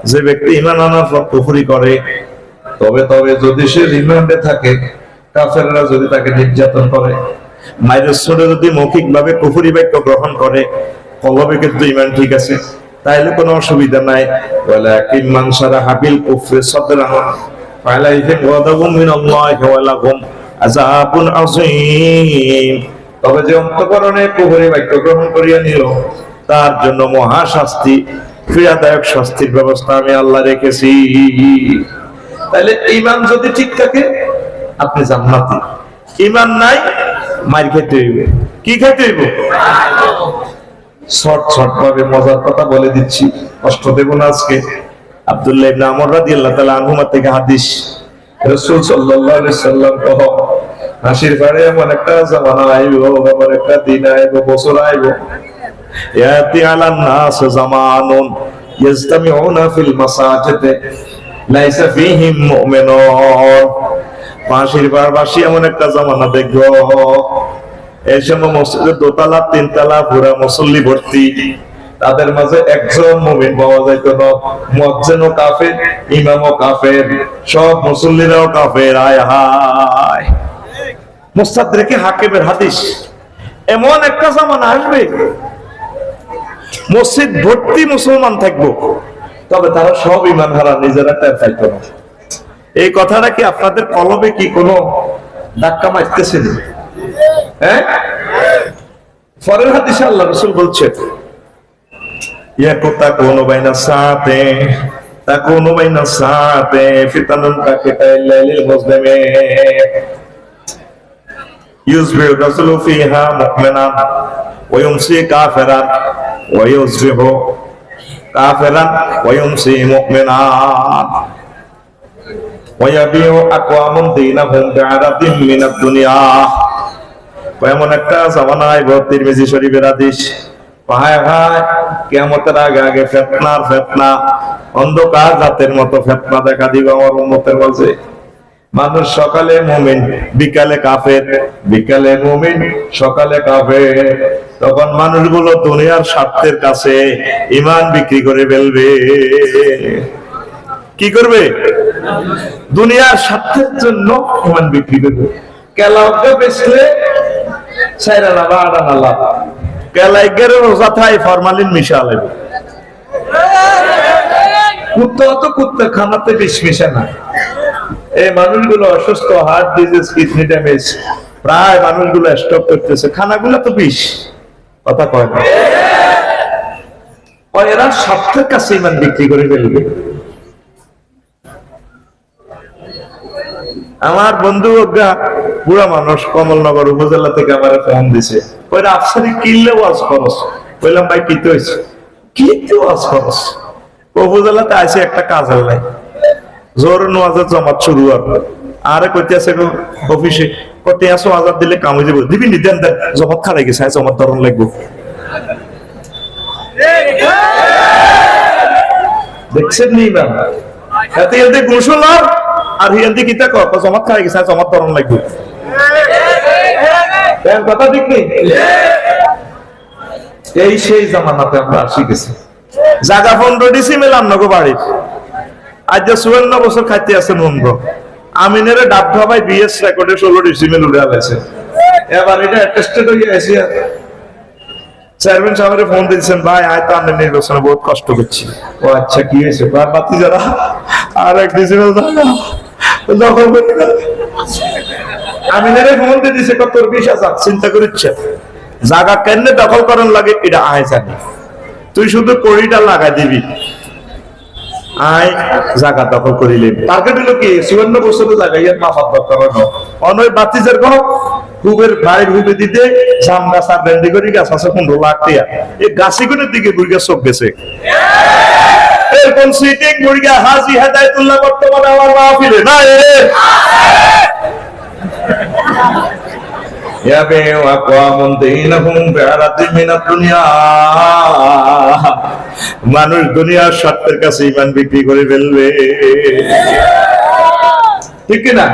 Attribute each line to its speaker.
Speaker 1: যে ব্যক্তি ঈমান আনার পর কুফরি করে, তবে যদি সে রিমান্ডে থাকে, কাফেররা যদি তাকে নির্যাতন করে, মাইরের সুরে যদি মৌখিক ভাবে কুফরি বাক্য গ্রহণ করে, কলবে কিন্তু ঈমান ঠিক আছে, তাইলে কোনো অসুবিধা নাই। ওয়ালাকিন মান শারাহা বিল কুফরি সাদরাহু ফালাইহিম গাদাবুন মিনাল্লাহি ওয়া লাহুম আযাবুন আযীম। তবে যে অন্তঃকরণে কুফরি বাক্য গ্রহণ করিয়া নিল, তার জন্য মহা শাস্তি, পীড়াদায়ক শাস্তির ব্যবস্থা আমি আল্লাহ রেখেছি। তাহলে ঈমান যদি ঠিক থাকে আপনি জান্নাতি, ঈমান নাই মার খেতে হইবে। কি খেতে হইব? শর্ট ভাবে মজার কথা বলে দিচ্ছি, কষ্ট দেব না আজকে। আব্দুল্লাহ ইবনে আমর রাদিয়াল্লাহু তাআলা আনহুমা থেকে হাদিস, রাসূল সাল্লাল্লাহু আলাইহি সাল্লাম কহ, হাসির পারে এমন একটা জামানা আইব, এমন একটা দিন আইব, বছর আইব, ইয়াতি আলান নাস জামানুন ইয়াজতামিউনা ফিল মাসাজিদ লাইসা ফীহিম মুমিনুন। হাসির পারবাসী এমন একটা জামানা দেখবো, এই সময় মসজিদে দোতলা তিনতলা পুরা মুসল্লি ভর্তি, তাদের মাঝে একজন মুমিন পাওয়া যাইত না। মুয়াজ্জিনও কাফের, ইমামও কাফের, সব মুসল্লিরাও কাফের। আয় হায়, মুস্তাদরিকে হাকিমের হাদিস। এমন একটা জামানা আসবে মসজিদ ভর্তি মুসলমান থাকবো, তবে তারা সব ঈমান হারা, নিজেরা টের পাইতো না। এই কথাটা কি আপনাদের কলবে কি কোনো ধাক্কা মারতেছে? হ্যাঁ, পরের হাদিসে আল্লাহ রাসূল বলছেন, ইয়াকুতাকুনু বাইনা সাআতে তাকুনু বাইনা সাআতে ফিতানুন কাকিতাইল লাইলিল মুসলিমি ইউসবিহু রাসূলু ফিহা মুমিনান ওয়া ইউমসি কাফিরান ওয়া ইউসবিহু কাফিরান ওয়া ইউমসি মুমিনান ওয়া ইয়াবিউ আকওয়ামুন দীনাহুম বিআরাদিন মিনাদ দুনিয়া। এমন একটা জামানা আইব, তিরমিজি শরীফের হাদিস, হায় হায়, কিয়ামতের আগে ফিতনার ফিতনা, অন্ধকার রাতের মতো ফিতনা দেখা দিবে আমার উম্মতের মাঝে। মানুষ সকালে মুমিন, বিকালে কাফের, বিকালে মুমিন, সকালে কাফের। তখন মানুষগুলো দুনিয়ার স্বার্থের কাছে ঈমান বিক্রি করে ফেলবে। কি করবে? দুনিয়ার স্বার্থের জন্য ঈমান বিক্রি করবে। কেলাওকে বেচলে সাইরানা বাড়ানা লাভ, কেলাইগের রোজা থাই ফরমালিন মিশা লাগবে। কুত্তা তো কুত্তার খানাতে বিষ মিশে না। এই মানুষগুলো অসুস্থ, হার্ট ডিজিজ, কিডনি ড্যামেজ, প্রায় মানুষগুলো স্টপ করতেছে, খানাগুলো তো বিষ। কথা কয় না, এরা স্বার্থের কাছে ঈমান বিক্রি করে ফেলবে। আমার বন্ধু বুড়া মানুষ, কমলনগর উপজেলা থেকে আমার ফোন দিছে, ওই আফসারি কিনলে ওয়াজ খরচ। বললাম ভাই কি হয়েছে? কি ওয়াজ খরচ? উপজেলাতে আছে একটা কাজের নাই, জোর নোয়াজের জমাত শুরু হবে। আরে কইতে আছে অফিসে, কতে আসো আজাদ দিলে কাম হয়ে যাবো, দিবি দেন দেন, জমাত খারাই গেছে, জমাত ধরন লাগবো। দেখছেন নি না, এতে এতে গোসল আর হিয়ান্তি কিতা কর, জমাত খারাই গেছে, জমাত ধরন লাগবো। কথা ঠিক নেই? এই সেই জামানাতে আমরা আসি গেছি। জাগা 15 ডিসিমেল আমনগো বাড়ির, আজ 54 বছর খাইতে আছে মন্দ। আমিনের ডাব খাবাই বিএস রেকর্ডে 16 ডিসিমেল উড়ে আলাইছে। এবার এটা অ্যাটেস্টেড হয়ে গেছে। চেয়ারম্যান সাহেবের ফোন দিয়েছেন, ভাই আয় তো আমরা নির্বাচনে বহুত কষ্ট করছি। ও আচ্ছা, কি হয়েছে? বাতি যারা আর 1 ডিসিমেল দখল করে আমিনের ফোন দিয়ে দিছে, কত 20,000 চিন্তা করিচ্ছে। জায়গা কেন দখল করার লাগে এটা আয় জানি, তুই শুধু কড়িটা লাগাই দিবি, আয় জায়গা দখল করিলে। টার্গেট হলো কি 54 বছরের জায়গায় মাফাত দরকার হয়। অনয় বাতিজের ঘর হুবের বাইর হুবে দিতে জাম গাছ আর ভেন্ডি করি গাছ আছে 15 লাখ টাকা। এই গাছিগুলোর দিকে বুড়িগা চোখ গেছে। এরকম সিটিং বুড়িগা হাজি হেদায়েতুল্লাহ বর্তমানে আমার মাহফিলে না। মানুষ দুনিয়ার স্বার্থের কাছে ঈমান বিক্রি করে ফেলবে, ঠিক না?